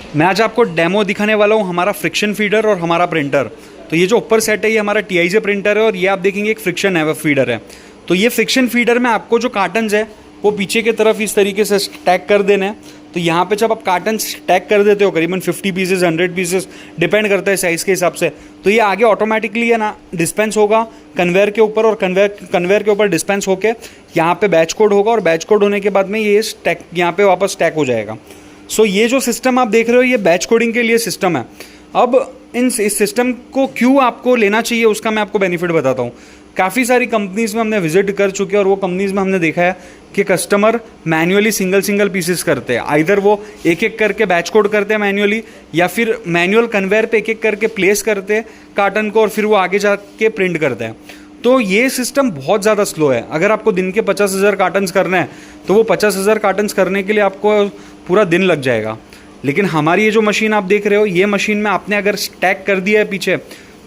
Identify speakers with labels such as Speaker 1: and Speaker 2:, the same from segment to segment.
Speaker 1: मैं आज आपको डेमो दिखाने वाला हूँ हमारा फ्रिक्शन फीडर और हमारा प्रिंटर। तो ये जो ऊपर सेट है ये हमारा TIJ प्रिंटर है और ये आप देखेंगे एक फ्रिक्शन है फीडर है। तो ये फ्रिक्शन फीडर में आपको जो कार्टन्स है वो पीछे की तरफ इस तरीके से स्टैक कर देना है। तो यहाँ पे जब आप कार्टन स्टैक कर देते हो करीबन 50 पीसेस 100 पीसेस डिपेंड करता है साइज़ के हिसाब से, तो ये आगे ऑटोमेटिकली है ना डिस्पेंस होगा कन्वेयर के ऊपर और कन्वेयर के ऊपर डिस्पेंस होके यहाँ पे बैच कोड होगा और बैच कोड होने के बाद में ये स्टैक यहाँ पे वापस स्टैक हो जाएगा। सो ये जो सिस्टम आप देख रहे हो ये बैच कोडिंग के लिए सिस्टम है। अब इस सिस्टम को क्यों आपको लेना चाहिए उसका मैं आपको बेनिफिट बताता हूँ। काफ़ी सारी कंपनीज़ में हमने विजिट कर चुके हैं और वो कंपनीज़ में हमने देखा है कि कस्टमर मैन्युअली सिंगल पीसेस करते हैं। आइदर वो एक एक करके बैच कोड करते हैं मैन्युअली या फिर मैनुअल कन्वेयर पे एक एक करके प्लेस करते हैं कार्टन को और फिर वो आगे जाके प्रिंट करते हैं। तो ये सिस्टम बहुत ज़्यादा स्लो है। अगर आपको दिन के 50,000 कार्टन्स करना है तो वो 50,000 कार्टन्स करने के लिए आपको पूरा दिन लग जाएगा। लेकिन हमारी ये जो मशीन आप देख रहे हो ये मशीन में आपने अगर स्टैक कर दिया है पीछे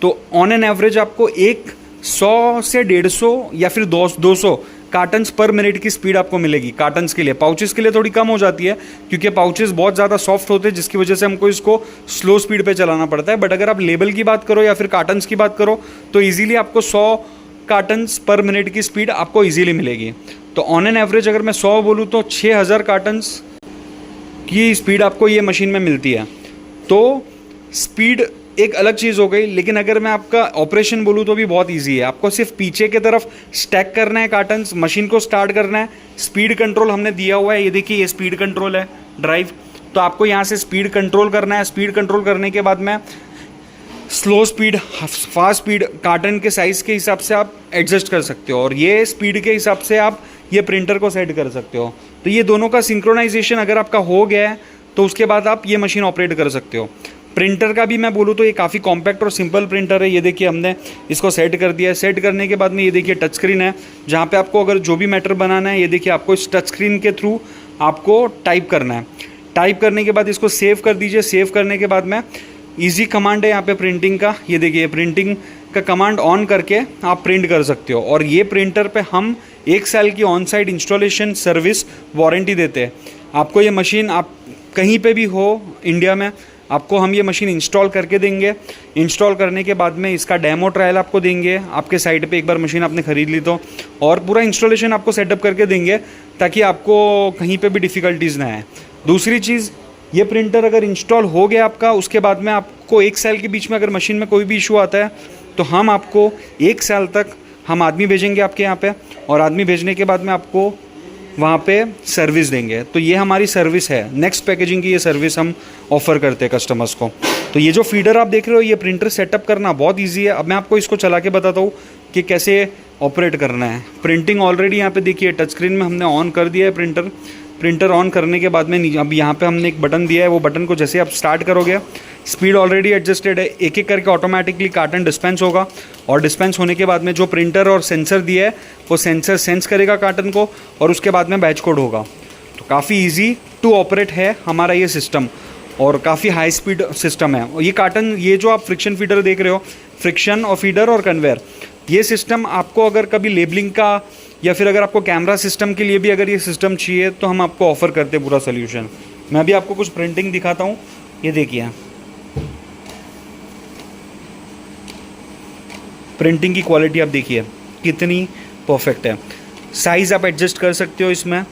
Speaker 1: तो ऑन एन एवरेज आपको 100 से 150 या फिर 200 कार्टन्स पर मिनट की स्पीड आपको मिलेगी। कार्टन्स के लिए, पाउचेस के लिए थोड़ी कम हो जाती है क्योंकि पाउचेस बहुत ज़्यादा सॉफ्ट होते हैं जिसकी वजह से हमको इसको स्लो स्पीड पे चलाना पड़ता है। बट अगर आप लेबल की बात करो या फिर कार्टन्स की बात करो तो ईजिली आपको 100 कार्टन्स पर मिनट की स्पीड आपको ईजिली मिलेगी। तो ऑन एन एवरेज अगर मैं 100 बोलूँ तो 6000 कार्टन्स की स्पीड आपको ये मशीन में मिलती है। तो स्पीड एक अलग चीज़ हो गई, लेकिन अगर मैं आपका ऑपरेशन बोलूँ तो भी बहुत इजी है। आपको सिर्फ पीछे की तरफ स्टैक करना है कार्टन्स, मशीन को स्टार्ट करना है। स्पीड कंट्रोल हमने दिया हुआ है, ये देखिए ये स्पीड कंट्रोल है ड्राइव। तो आपको यहाँ से स्पीड कंट्रोल करना है। स्पीड कंट्रोल करने के बाद में slow speed fast speed carton के साइज़ के हिसाब से आप एडजस्ट कर सकते हो और ये स्पीड के हिसाब से आप ये प्रिंटर को सेट कर सकते हो। तो ये दोनों का सिंक्रोनाइजेशन अगर आपका हो गया है तो उसके बाद आप ये मशीन ऑपरेट कर सकते हो। प्रिंटर का भी मैं बोलूँ तो ये काफ़ी कॉम्पैक्ट और सिंपल प्रिंटर है। ये देखिए हमने इसको सेट कर दिया है। सेट करने के बाद में ये देखिए टच स्क्रीन है जहाँ पे आपको अगर जो भी मैटर बनाना है ये देखिए आपको इस टच स्क्रीन के थ्रू आपको टाइप करना है। टाइप करने के बाद इसको सेव कर दीजिए। सेव करने के बाद में ईजी कमांड है यहाँ पे प्रिंटिंग का, ये देखिए प्रिंटिंग का कमांड ऑन करके आप प्रिंट कर सकते हो। और ये प्रिंटर पे हम 1 साल की on site installation service warranty देते हैं। आपको ये मशीन आप कहीं पे भी हो इंडिया में आपको हम ये मशीन इंस्टॉल करके देंगे। इंस्टॉल करने के बाद में इसका डेमो ट्रायल आपको देंगे आपके साइट पे, एक बार मशीन आपने ख़रीद ली तो, और पूरा इंस्टॉलेशन आपको सेटअप करके देंगे ताकि आपको कहीं पे भी डिफ़िकल्टीज़ ना आए। दूसरी चीज़, ये प्रिंटर अगर इंस्टॉल हो गया आपका उसके बाद में आपको 1 साल के बीच में अगर मशीन में कोई भी इशू आता है तो हम आपको 1 साल तक हम आदमी भेजेंगे आपके यहाँ पे और आदमी भेजने के बाद में आपको वहाँ पे सर्विस देंगे। तो ये हमारी सर्विस है। नेक्स्ट पैकेजिंग की ये सर्विस हम ऑफ़र करते हैं कस्टमर्स को। तो ये जो फीडर आप देख रहे हो ये प्रिंटर सेटअप करना बहुत इजी है। अब मैं आपको इसको चला के बताता हूँ कि कैसे ऑपरेट करना है। प्रिंटिंग ऑलरेडी यहाँ पे देखिए टच स्क्रीन में हमने ऑन कर दिया है प्रिंटर ऑन करने के बाद में अब यहाँ पे हमने एक बटन दिया है। वो बटन को जैसे आप स्टार्ट करोगे स्पीड ऑलरेडी एडजस्टेड है। एक एक करके ऑटोमेटिकली कार्टन डिस्पेंस होगा और डिस्पेंस होने के बाद में जो प्रिंटर और सेंसर दिया है वो सेंसर सेंस करेगा कार्टन को और उसके बाद में बैच कोड होगा। तो काफ़ी ईजी टू ऑपरेट है हमारा ये सिस्टम और काफ़ी हाई स्पीड सिस्टम है। ये कार्टन, ये जो आप फ्रिक्शन फीडर देख रहे हो, फ्रिक्शन और फीडर और कन्वेयर, ये सिस्टम आपको अगर कभी लेबलिंग का या फिर अगर आपको कैमरा सिस्टम के लिए भी अगर ये सिस्टम चाहिए तो हम आपको ऑफ़र करते हैं पूरा सोल्यूशन। मैं अभी आपको कुछ प्रिंटिंग दिखाता हूँ। ये देखिए प्रिंटिंग की क्वालिटी आप देखिए कितनी परफेक्ट है। साइज़ आप एडजस्ट कर सकते हो इसमें।